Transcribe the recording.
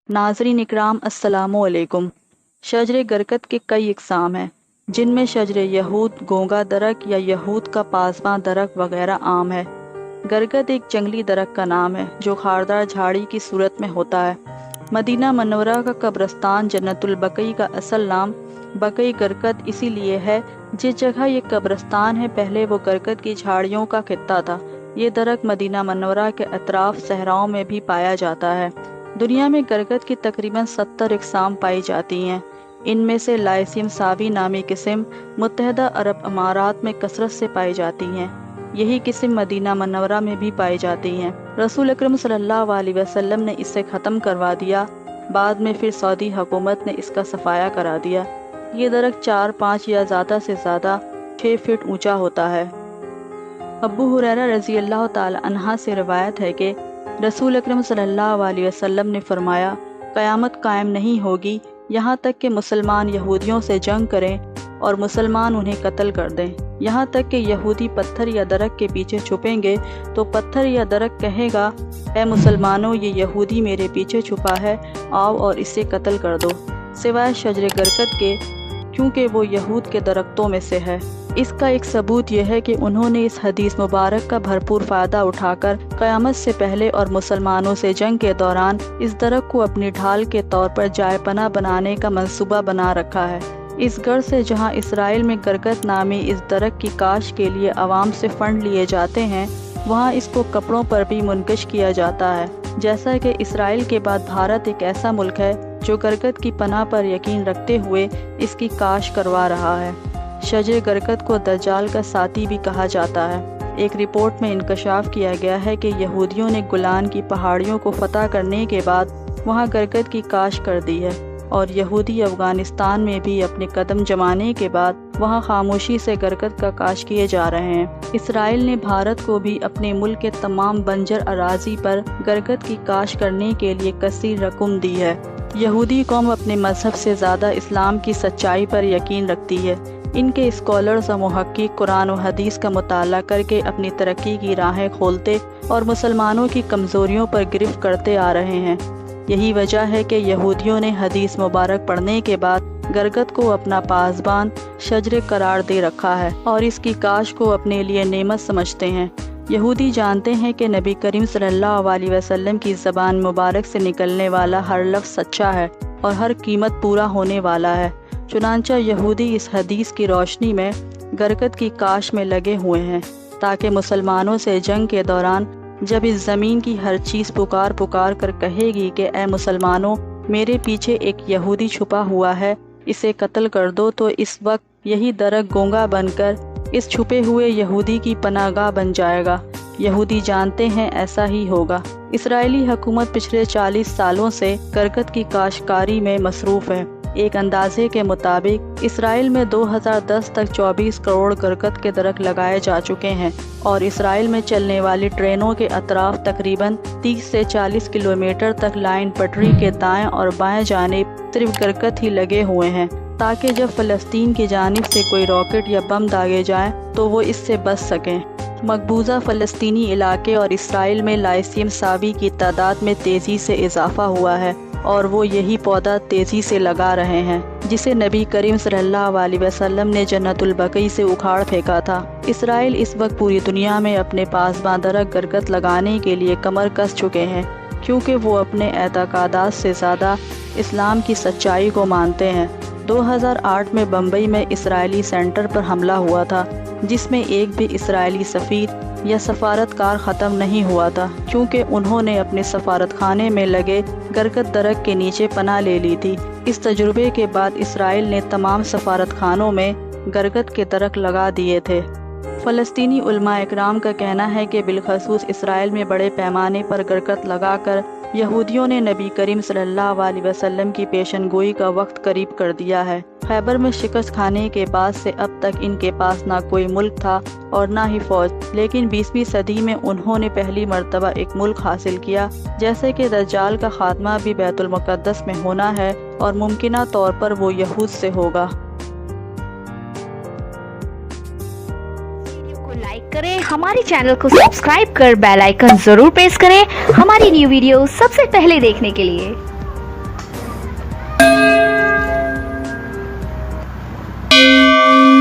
नाज़रीन इकराम अस्सलामु अलैकुम। शजर गरकत के कई इकसाम हैं, जिनमें शजर यहूद, गोंगा दरख्त या यहूद का पासबां दरख्त वगैरह आम है। गरकत एक जंगली दरख्त का नाम है जो खारदार झाड़ी की सूरत में होता है। मदीना मनव्वरा का कब्रस्तान जन्नतुल बक़ई का असल नाम बक़ई गरकत इसीलिए है। जिस जगह ये कब्रस्तान है पहले वो गरकत की झाड़ियों का खित्ता था। ये दरख्त मदीना मनव्वरा के अतराफ सहराओं में भी पाया जाता है। दुनिया में गरकत की तकरीबन 70 इकसाम पाई जाती हैं। इनमें से लाइसियम सावी नामी किस्म मुत्तहदा अरब अमारात में कसरत से पाई जाती हैं। यही किस्म मदीना मनव्वरा में भी पाई जाती हैं। रसूल अकरम सल्लल्लाहु अलैहि वसल्लम ने इसे ख़त्म करवा दिया। बाद में फिर सऊदी हुकूमत ने इसका सफाया करा दिया। ये दरख्त 4, 5 या ज़्यादा से ज़्यादा 6 फीट ऊंचा होता है। अबू हुरैरा रज़ी अल्लाह ताला अन्हा से रिवायत है कि रसूल अकरम सल्लल्लाहु अलैहि वसल्लम ने फरमाया, क़यामत कायम नहीं होगी यहाँ तक कि मुसलमान यहूदियों से जंग करें और मुसलमान उन्हें कत्ल कर दें। यहाँ तक कि यहूदी पत्थर या दरख्त के पीछे छुपेंगे तो पत्थर या दरख्त कहेगा, ऐ मुसलमानों, ये यहूदी मेरे पीछे छुपा है, आओ और इसे कत्ल कर दो, सिवाय शजर गरकत के, क्योंकि वो यहूद के दरख्तों में से है। इसका एक सबूत यह है कि उन्होंने इस हदीस मुबारक का भरपूर फ़ायदा उठाकर क़यामत से पहले और मुसलमानों से जंग के दौरान इस दरख्त को अपनी ढाल के तौर पर जायपना बनाने का मंसूबा बना रखा है। इस गर्ज से जहाँ इसराइल में गरकत नामी इस दरख्त की काश के लिए आवाम से फंड लिए जाते हैं, वहाँ इसको कपड़ों पर भी मुनकश किया जाता है। जैसा कि इसराइल के बाद भारत एक ऐसा मुल्क है जो गरकत की पनाह पर यकीन रखते हुए इसकी काश करवा रहा है। शजर गरकत को दज्जाल का साथी भी कहा जाता है। एक रिपोर्ट में इंकशाफ किया गया है कि यहूदियों ने गुलान की पहाड़ियों को फतह करने के बाद वहां गरकत की काश कर दी है और यहूदी अफगानिस्तान में भी अपने कदम जमाने के बाद वहां खामोशी से गरकत का काश किए जा रहे हैं। इसराइल ने भारत को भी अपने मुल्क के तमाम बंजर अराजी पर गरकत की काश करने के लिए कसीर रकम दी है। यहूदी कौम अपने मजहब से ज़्यादा इस्लाम की सच्चाई पर यकीन रखती है। इनके स्कॉलर्स और मुहक्किक कुरान और हदीस का मुताला करके अपनी तरक्की की राहें खोलते और मुसलमानों की कमज़ोरियों पर गिरफ्त करते आ रहे हैं। यही वजह है कि यहूदियों ने हदीस मुबारक पढ़ने के बाद गरकत को अपना पासबान शजर करार दे रखा है और इसकी काश को अपने लिए नेमत समझते हैं। यहूदी जानते हैं कि नबी करीम सल्लल्लाहु अलैहि वसल्लम की ज़बान मुबारक से निकलने वाला हर लफ्ज़ सच्चा है और हर कीमत पूरा होने वाला है। चुनांचा यहूदी इस हदीस की रोशनी में गरकत की काश में लगे हुए हैं ताकि मुसलमानों से जंग के दौरान जब इस ज़मीन की हर चीज़ पुकार पुकार कर कहेगी कि ए मुसलमानों, मेरे पीछे एक यहूदी छुपा हुआ है, इसे कत्ल कर दो, तो इस वक्त यही दरख्त गोंगा बनकर इस छुपे हुए यहूदी की पनाहगाह बन जाएगा। यहूदी जानते हैं ऐसा ही होगा। इसराइली हुकूमत पिछले 40 सालों से गरकत की काश्तकारी में मसरूफ़ है। एक अंदाजे के मुताबिक इसराइल में 2010 तक 24 करोड़ गरकत के दरख्त लगाए जा चुके हैं और इसराइल में चलने वाली ट्रेनों के अतराफ तकरीबन 30 से 40 किलोमीटर तक लाइन पटरी के दाएं और बाएं जानिब सिर्फ गरकत ही लगे हुए हैं, ताकि जब फ़लस्तीन की जानिब से कोई रॉकेट या बम दागे जाएं तो वो इससे बच सकें। मकबूजा फ़लस्तीनी इलाके और इसराइल में लाइसियम सावी की तादाद में तेज़ी से इजाफा हुआ है और वो यही पौधा तेज़ी से लगा रहे हैं जिसे नबी करीम सल्लल्लाहु अलैहि वसल्लम ने जन्नतुल बक़ई से उखाड़ फेंका था। इसराइल इस वक्त पूरी दुनिया में अपने पासबां दरख्त गरकत लगाने के लिए कमर कस चुके हैं, क्योंकि वो अपने एतक़ादात से ज़्यादा इस्लाम की सच्चाई को मानते हैं। 2008 में बम्बई में इसराइली सेंटर पर हमला हुआ था, जिसमें एक भी इसराइली सफ़ीर या सफारतकार ख़त्म नहीं हुआ था, क्योंकि उन्होंने अपने सफारत खाने में लगे गरकत दरख्त के नीचे पनाह ले ली थी। इस तजुर्बे के बाद इसराइल ने तमाम सफारत खानों में गरकत के दरख्त लगा दिए थे। फ़लस्तीनी उलमा इकराम का कहना है कि बिलखसूस इसराइल में बड़े पैमाने पर गरकत लगाकर यहूदियों ने नबी करीम सल्लल्लाहु अलैहि वसल्लम की पेशन गोई का वक्त करीब कर दिया है। खैबर में शिकस्त खाने के बाद से अब तक इनके पास ना कोई मुल्क था और ना ही फौज, लेकिन 20वीं सदी में उन्होंने पहली मर्तबा एक मुल्क हासिल किया। जैसे कि दज्जाल का खात्मा भी बैतुल मुक़द्दस में होना है और मुमकिना तौर पर वो यहूद से होगा। लाइक करें, हमारे चैनल को सब्सक्राइब कर बेल आइकन जरूर प्रेस करें हमारी न्यू वीडियो सबसे पहले देखने के लिए।